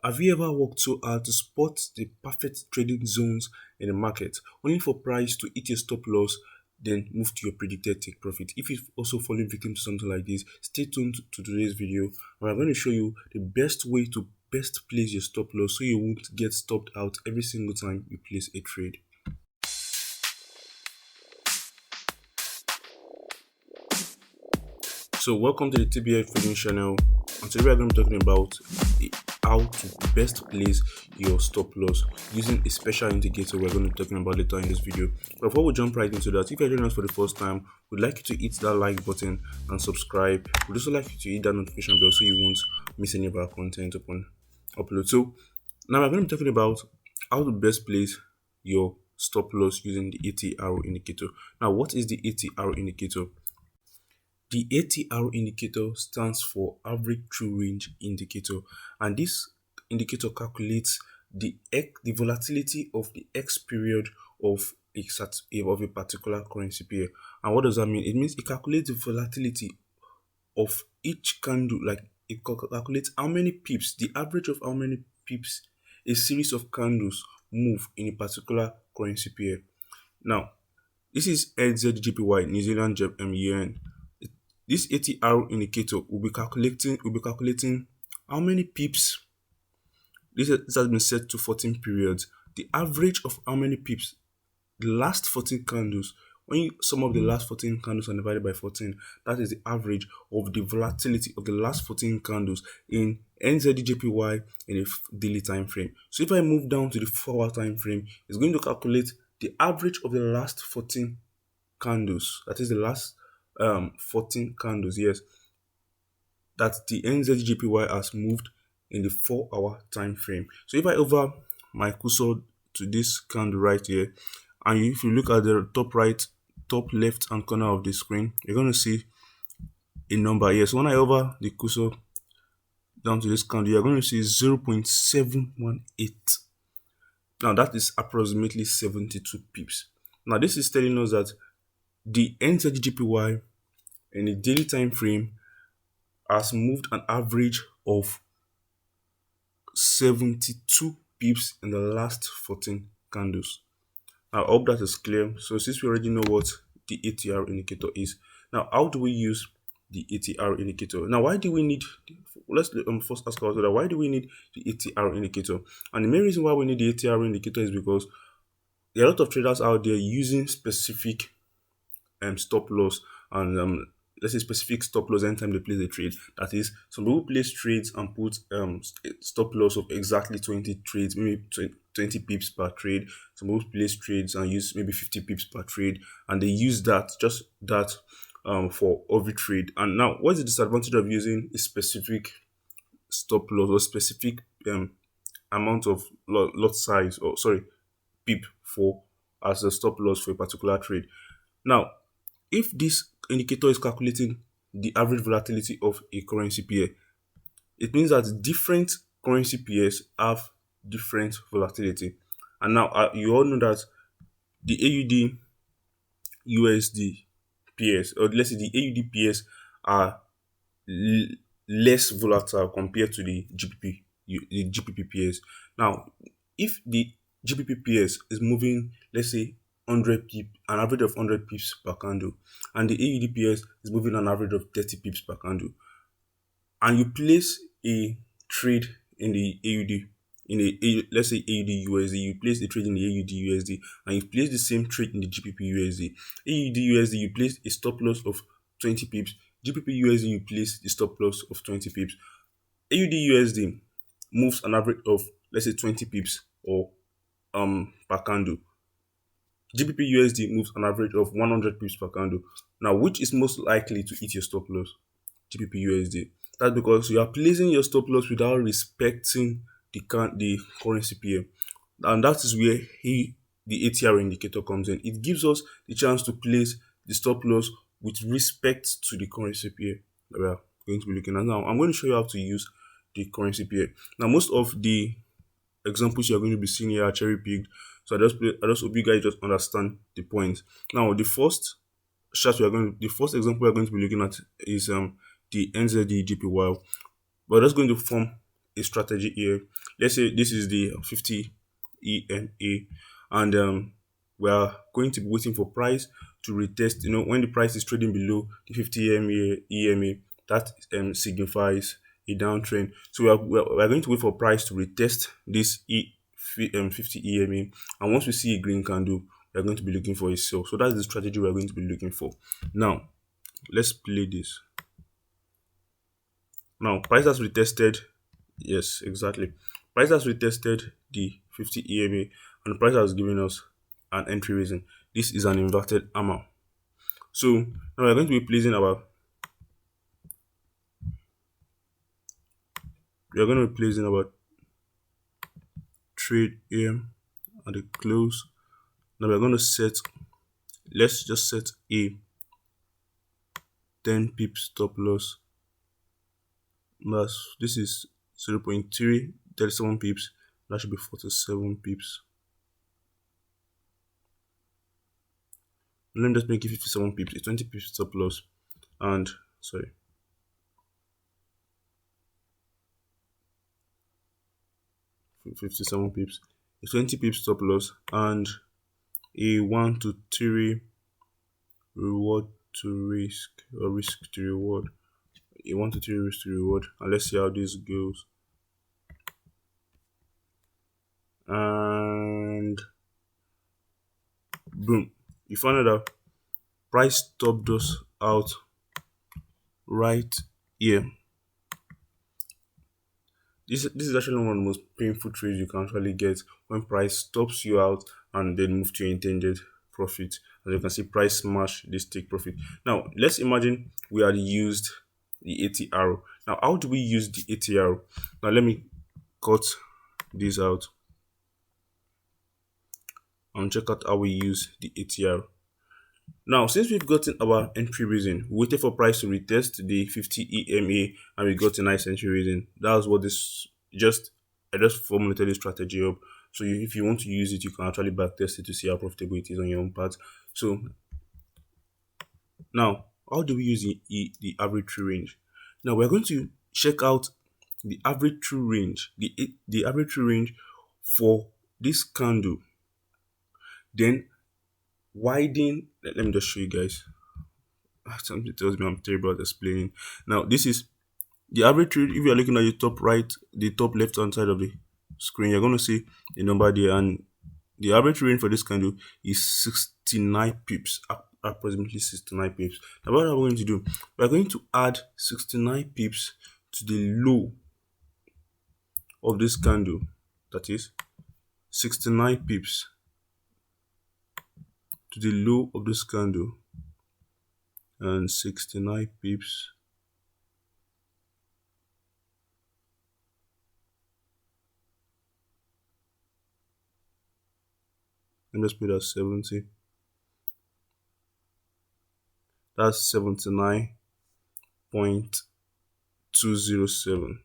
Have you ever worked so hard to spot the perfect trading zones in the market, only for price to hit a stop loss, then move to your predicted take profit? If you've also fallen victim to something like this, stay tuned to today's video. Where I'm going to show you the best way to best place your stop loss so you won't get stopped out every single time you place a trade. So welcome to the TBF Trading channel, and today we are going to be talking about how to best place your stop loss using a special indicator we're going to be talking about later in this video. But before we jump right into that, if you're joining us for the first time, we'd like you to hit that like button and subscribe. We'd also like you to hit that notification bell so you won't miss any of our content upon upload. So now we're going to be talking about how to best place your stop loss using the ATR indicator. Now, what is the ATR indicator? The ATR indicator stands for average true range indicator, and this indicator calculates the volatility of the X period of a particular currency pair. And what does that mean? It means it calculates the volatility of each candle, like it calculates how many pips, the average of how many pips a series of candles move in a particular currency pair. Now, this is NZJPY, New Zealand yen. This ATR indicator will be calculating how many pips. This has been set to 14 periods. The average of how many pips, the last 14 candles. When you sum up the last 14 candles and divide it by 14, that is the average of the volatility of the last 14 candles in NZDJPY in a daily time frame. So if I move down to the 4-hour time frame, it's going to calculate the average of the last 14 candles. That is the last 14 candles, yes, that the NZJPY has moved in the 4-hour time frame. So if I hover my cursor to this candle right here, and if you look at the top right, top left hand corner of the screen, you're going to see a number here. So when I hover the cursor down to this candle, you're going to see 0.718. Now that is approximately 72 pips. Now this is telling us that the NZJPY in the daily time frame has moved an average of 72 pips in the last 14 candles. I hope that is clear. So since we already know what the ATR indicator is, now how do we use the ATR indicator? Now why do we need, let's first ask ourselves, why do we need the ATR indicator? And the main reason why we need the ATR indicator is because there are a lot of traders out there using specific stop loss and let's say specific stop loss anytime they place a trade. That is, some people place trades and put stop loss of exactly 20 trades, maybe 20 pips per trade. Some people place trades and use maybe 50 pips per trade, and they use that, just that, for every trade. And now, what is the disadvantage of using a specific stop loss or specific amount of lot size, or sorry, pip for as a stop loss for a particular trade? Now, if this indicator is calculating the average volatility of a currency pair, it means that different currency pairs have different volatility. And now you all know that the AUD USD pairs, or let's say the AUD pairs, are less volatile compared to the GPP pairs. Now, if the GPP pairs is moving, let's say, 100 pips, an average of 100 pips per candle, and the AUD pairs is moving an average of 30 pips per candle, and you place a trade in the AUD, let's say AUD USD, you place a trade in the AUD USD, and you place the same trade in the GPP USD. AUD USD, you place a stop loss of 20 pips. GPP USD, you place the stop loss of 20 pips. AUD USD moves an average of, let's say, 20 pips or per candle. GBP USD moves an average of 100 pips per candle. Now, which is most likely to hit your stop loss? GBP USD. That's because you are placing your stop loss without respecting the currency pair, and that is where the ATR indicator comes in. It gives us the chance to place the stop loss with respect to the currency pair that we are going to be looking at. Now, I'm going to show you how to use the currency pair. Now, most of the examples you're going to be seeing here are cherry picked, so I just hope you guys just understand the point. Now, the first example we're going to be looking at is the NZD GPY. We're just going to form a strategy here. Let's say this is the 50 EMA, and we are going to be waiting for price to retest. When the price is trading below the 50 EMA, that signifies a downtrend. So we are going to wait for price to retest this 50 EMA, and once we see a green candle, we are going to be looking for a sell. So that's the strategy we are going to be looking for. Now, let's play this. Now, price has retested. Yes, exactly. Price has retested the 50 EMA, and the price has given us an entry reason. This is an inverted hammer. So now we're going to be placing our trade here at the close. Now we're going to set, let's just set a 10 pips stop loss. This is 0.337 pips. That should be 47 pips. Let me just make it 57 pips. It's 20 pips stop loss, and sorry, 57 pips. It's 20 pips stop loss and a 1 to 3 reward to risk, or risk to reward. A 1 to 3 risk to reward, and let's see how this goes. And boom, you found out that price stopped us out right here. This is actually one of the most painful trades you can actually get, when price stops you out and then move to your intended profit. As you can see, price smash this take profit. Now let's imagine we had used the ATR. Now, how do we use the ATR? Now let me cut this out and check out how we use the ATR. Now, since we've gotten our entry reason, we waited for price to retest the 50 EMA, and we got a nice entry reason. That's what I just formulated this strategy up. So if you want to use it, you can actually backtest it to see how profitable it is on your own part. So now, how do we use the average true range? Now we're going to check out the average true range, the average true range for this candle. Then widen. Let me just show you guys. Something tells me I'm terrible at explaining. Now this is the average trade. If you are looking at the top left hand side of the screen, you're going to see a number there, and the average range for this candle is 69 pips, approximately 69 pips. Now what are we going to do? We're going to add 69 pips to the low of this candle. That is 69 pips to the low of this candle, and 69 pips let me just put that 70. That's 79.207.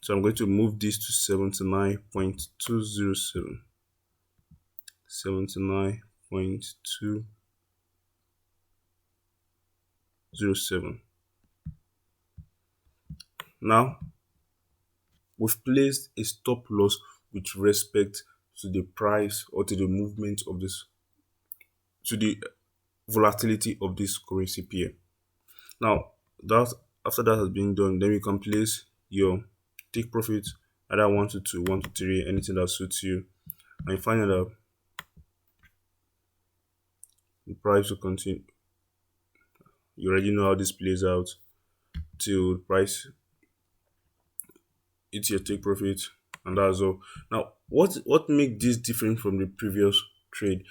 So I'm going to move this to 79.207. 79.207. Now we've placed a stop loss with respect to the price, or to the movement of this, to the volatility of this currency pair. Now that after that has been done, then you can place your take profit, either 1 to 2, 1 to 3, anything that suits you, and you find that the price will continue. You already know how this plays out till the price hits your take profit, and that's all. Now what makes this different from the previous trade?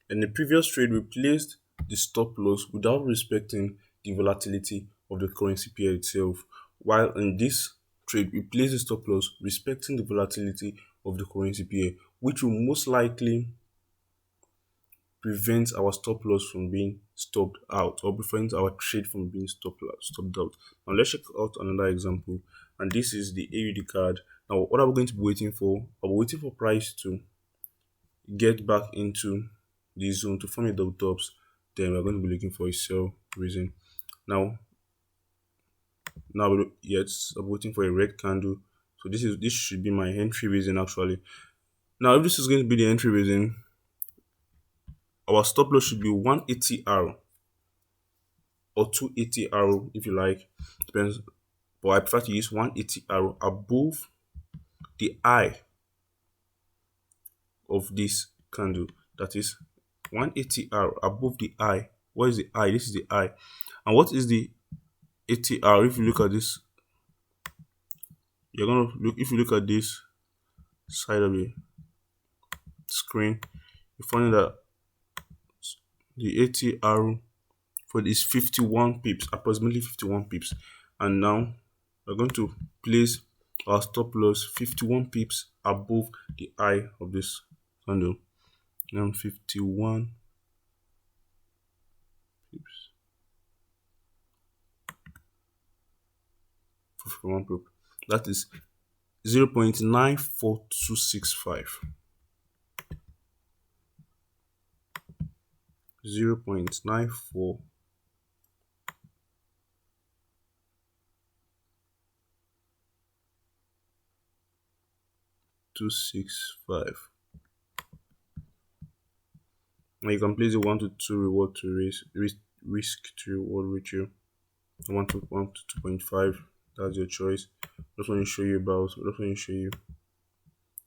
In the previous trade, we placed the stop loss without respecting the volatility of the currency pair itself, while in this trade we place the stop loss respecting the volatility of the currency pair, which will most likely prevent our stop loss from being stopped out, or prevent our trade from being stopped out. Now let's check out another example, and this is the AUD card. Now what are we going to be waiting for? We're waiting for price to get back into the zone to form a double tops. Then we're going to be looking for a sell reason. Now Now yet I'm waiting for a red candle. So this should be my entry reason actually. Now if this is going to be the entry reason, our stop loss should be 180R or 280R if you like. Depends. But I prefer to use 180R above the eye of this candle. That is 180R above the eye. What is the eye? This is the eye. And what is the 80R? If you look at this, you're gonna look if you look at this side of the screen, you find that the 80R for this 51 pips, approximately 51 pips. And now we're going to place our stop loss 51 pips above the eye of this candle. Now 51 pips. 51 pip. That is 0.94265. 0.94 265. Now you can place a 1 to 2 reward to risk to reward ratio. 1 to 2.5. That's your choice. Just want to show you about. Just want to show you.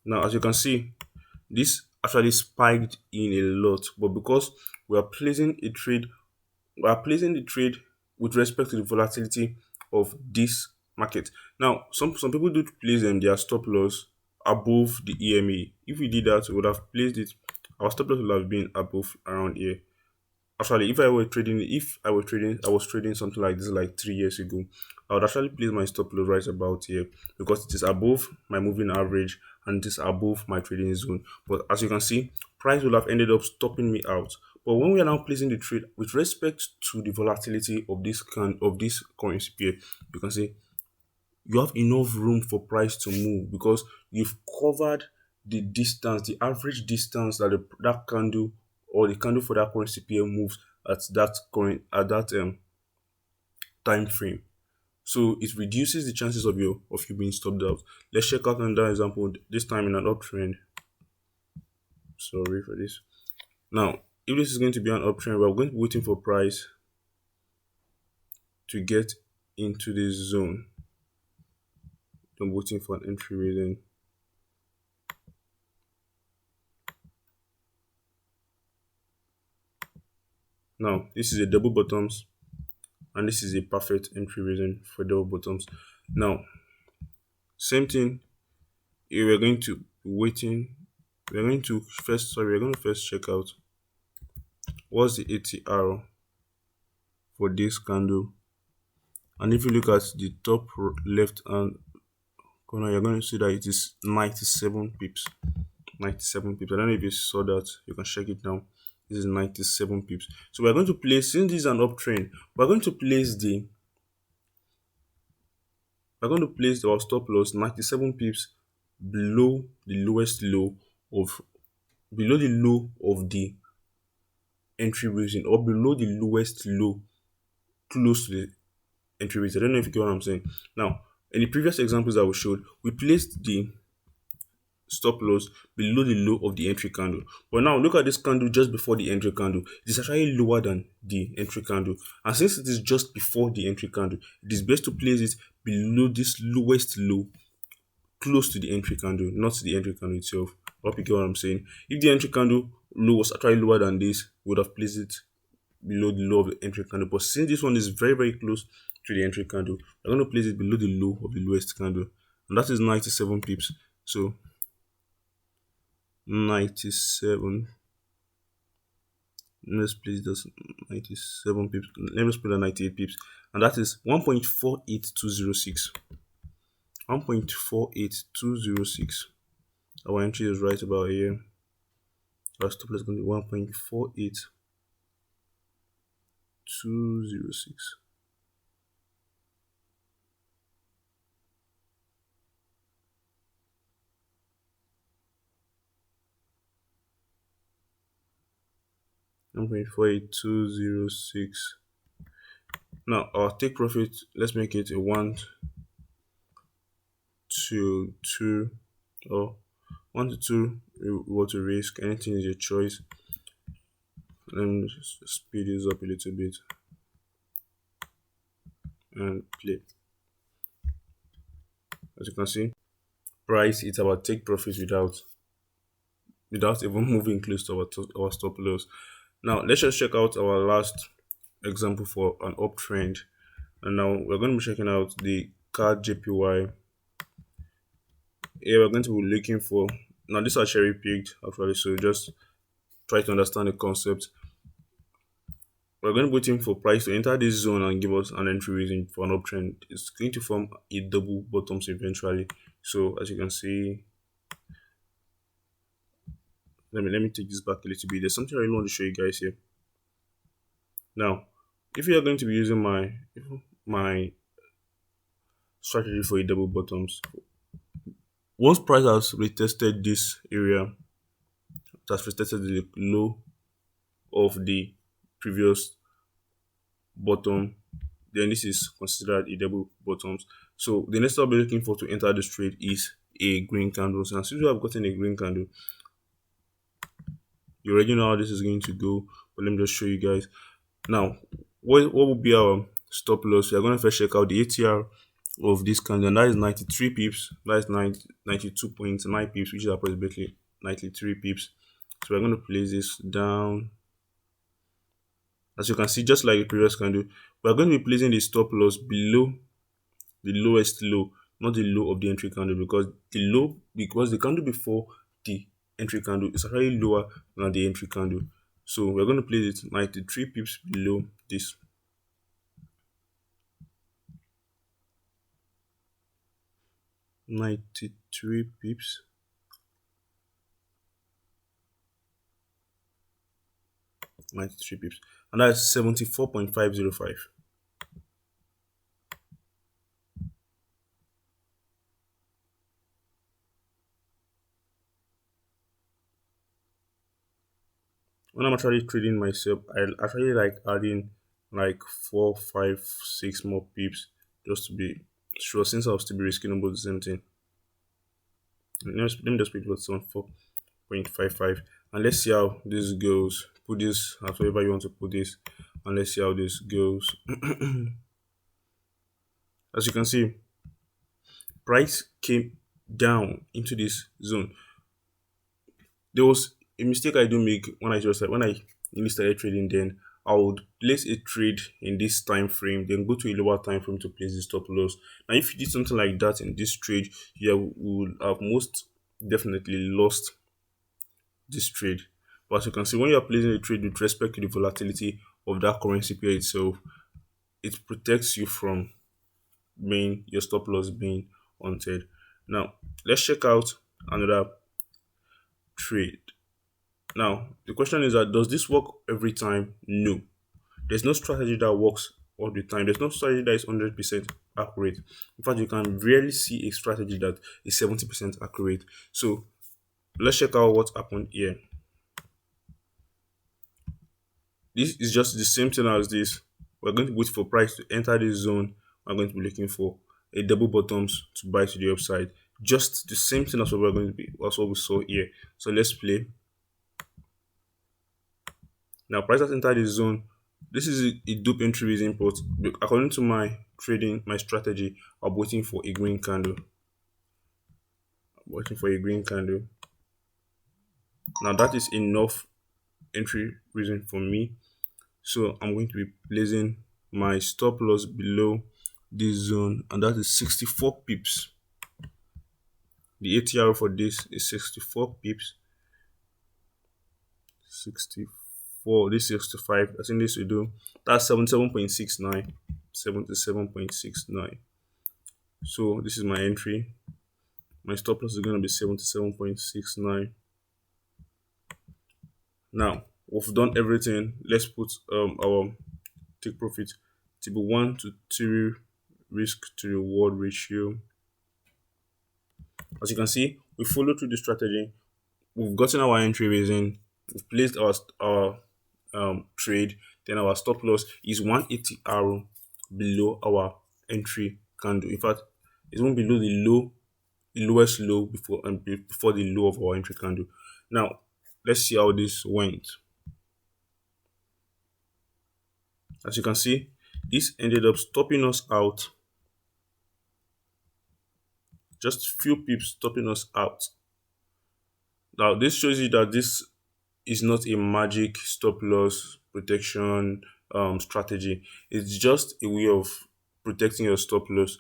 Now, as you can see, this actually spiked in a lot, but because we are placing a trade, we are placing the trade with respect to the volatility of this market. Now, some people do place them their stop loss above the EMA. If we did that, we would have placed it. Our stop loss would have been above around here. Actually, I was trading something like this like 3 years ago. I would actually place my stop loss right about here because it is above my moving average and it is above my trading zone. But as you can see, price will have ended up stopping me out. But when we are now placing the trade with respect to the volatility of this currency pair, you can see you have enough room for price to move because you've covered the distance, the average distance that that candle or the candle for that currency pair moves at that time frame. So it reduces the chances of you being stopped out. Let's check out another example. This time in an uptrend. Sorry for this. Now, if this is going to be an uptrend, we're going to be waiting for price to get into this zone. I'm waiting for an entry reason. Now, this is a double bottoms, and this is a perfect entry reason for double bottoms. Now, same thing. We're going to be waiting. We're going to first check out what's the ATR for this candle. And if you look at the top left hand corner, you're going to see that it is 97 pips. 97 pips. I don't know if you saw that. You can check it now. This is 97 pips. So we're going to place, since this is an uptrend, we're going to place our stop loss 97 pips below the lowest low of the entry reason, or below the lowest low close to the entry reason. I don't know if you get what I'm saying. Now, in the previous examples that we showed, we placed the stop loss below the low of the entry candle. But now look at this candle just before the entry candle. It is actually lower than the entry candle. And since it is just before the entry candle, it is best to place it below this lowest low close to the entry candle, not the entry candle itself. I hope you get what I'm saying. If the entry candle low was actually lower than this, we would have placed it below the low of the entry candle. But since this one is very, very close to the entry candle, we're going to place it below the low of the lowest candle. And that is 97 pips. So 97. Let's place this 97 pips. Let me put 98 pips. And that is 1.48206. 1.48206. Our entry is right about here. Our stop loss is going to be 1.48206. $1.48206. Now our take profit, let's make it a 1 to 2, or 1 to 2 reward to risk. Anything is your choice. Let me just speed this up a little bit and play. As you can see, price it's about take profit without even moving close to our stop loss. Now let's just check out our last example for an uptrend. And now we're going to be checking out the card JPY. Here we're going to be looking for, now these are cherry picked actually, so just try to understand the concept. We're going to be waiting for price to enter this zone and give us an entry reason for an uptrend. It's going to form a double bottoms eventually. So as you can see, let me take this back a little bit. There's something I really want to show you guys here. Now, if you are going to be using my strategy for a double bottoms, once price has retested this area, it has retested the low of the previous bottom, then this is considered a double bottoms. So the next I'll be looking for to enter this trade is a green candle. So since we have gotten a green candle, you already know how this is going to go, but let me just show you guys. Now, what will be our stop loss? We are going to first check out the ATR of this candle, and that is 93 pips. That is 92.9 pips, which is approximately 93 pips. So we're going to place this down. As you can see, just like the previous candle, we're going to be placing the stop loss below the lowest low, not the low of the entry candle, because the candle before the entry candle is actually lower than the entry candle. So we're going to place it 93 pips below this. .93 pips. And that's 74.505. When I'm actually trading myself, I actually like adding like 4, 5, 6 more pips just to be sure, since I'll still be risking about the same thing. Let me just put it on 4.55, and let's see how this goes. Put this however you want to put this, and let's see how this goes. As you can see, price came down into this zone. There was a mistake I do make when I initially started trading. Then I would place a trade in this time frame, then go to a lower time frame to place the stop loss. Now, if you did something like that in this trade, you would have most definitely lost this trade. But as you can see, when you are placing a trade with respect to the volatility of that currency pair itself, it protects you from being your stop loss being haunted. Now, let's check out another trade. Now, the question is that does this work every time? No. There's no strategy that works all the time. There's no strategy that is 100% accurate. In fact, you can rarely see a strategy that is 70% accurate. So, let's check out what happened here. This is just the same thing as this. We're going to wait for price to enter this zone. We're going to be looking for a double bottoms to buy to the upside. Just the same thing as what we're going to be, as what we saw here. So let's play. Now price has entered this zone. This is a dupe entry with import. According to my strategy, I'm waiting for a green candle. Now that is enough entry reason for me. So I'm going to be placing my stop loss below this zone, and that is 64 pips. The ATR for this is 64 pips. 64, this 65. I think this will do. That's 77.69. 77.69. So this is my entry. My stop loss is going to be 77.69. Now we've done everything. Let's put our take profit to be 1 to 3 risk to reward ratio. As you can see, we follow through the strategy. We've gotten our entry reason. We've placed our trade. Then our stop loss is 180 arrow below our entry candle. In fact, it won't below the lowest low before the low of our entry candle. Now, let's see how this went. As you can see, this ended up stopping us out, just few pips stopping us out. Now, this shows you that this is not a magic stop loss protection strategy. It's just a way of protecting your stop loss.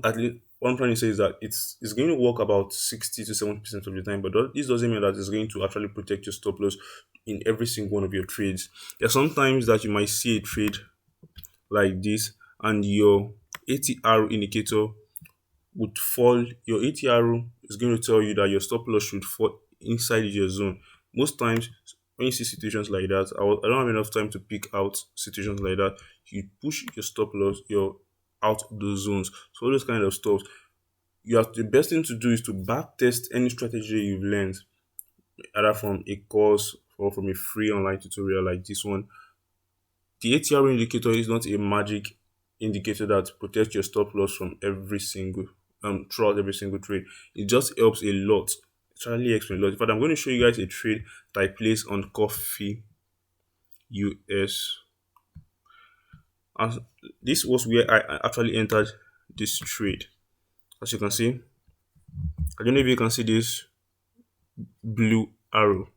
At least what I'm trying to say is that it's going to work about 60 to 70% of the time, but this doesn't mean that it's going to actually protect your stop loss in every single one of your trades. There are sometimes that you might see a trade like this, and your ATR indicator would fall. Your ATR is going to tell you that your stop loss should fall inside your zone. Most times, when you see situations like that, I don't have enough time to pick out situations like that. You push your stop loss, your out of those zones. So all those kind of stuff. The best thing to do is to back test any strategy you've learned, either from a course or from a free online tutorial like this one. The ATR indicator is not a magic indicator that protects your stop loss from every single throughout every single trade. It just helps a lot. It really helps me a lot. In fact, I'm going to show you guys a trade that I placed on Coffee US. And this was where I actually entered this trade. As you can see, I don't know if you can see this blue arrow.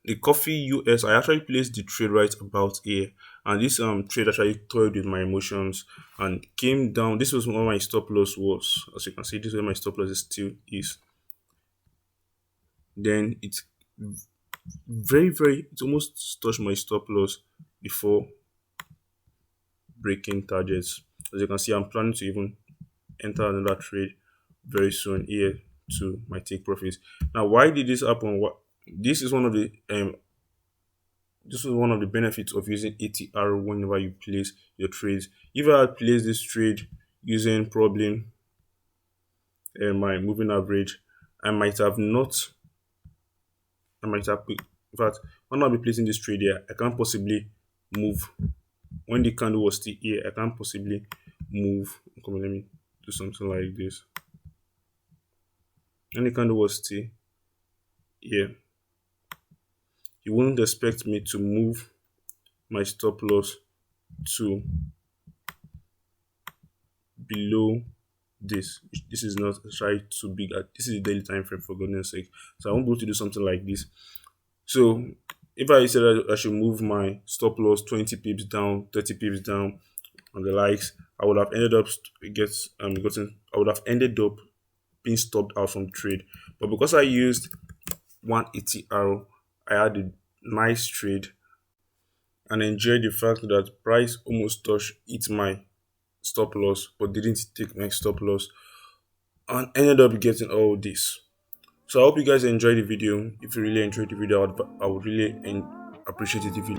The Coffee US, I actually placed the trade right about here, and this trade actually toyed with my emotions and came down. This was where my stop loss was. As you can see, this is where my stop loss still is. Then it's it almost touched my stop loss before breaking targets. As you can see, I'm planning to even enter another trade very soon here to my take profits. Now, why did this happen? This is one of the this is one of the benefits of using ATR whenever you place your trades. If I had placed this trade using probably my moving average, I might have not. I might have. In fact, when I'll be placing this trade here, I can't possibly move. When the candle was still here, I can't possibly move. Come on, let me do something like this. When the candle was still here, you wouldn't expect me to move my stop loss to below this. This is not actually too big. This is a daily time frame, for goodness sake. So I won't be able to do something like this. So if I said I should move my stop loss 20 pips down, 30 pips down, and the likes, I would have ended up I would have ended up being stopped out from trade. But because I used 180R, I had a nice trade and enjoyed the fact that price almost touched hit my stop loss but didn't take my stop loss and ended up getting all this. So I hope you guys enjoyed the video. If you really enjoyed the video, I would really appreciate it if you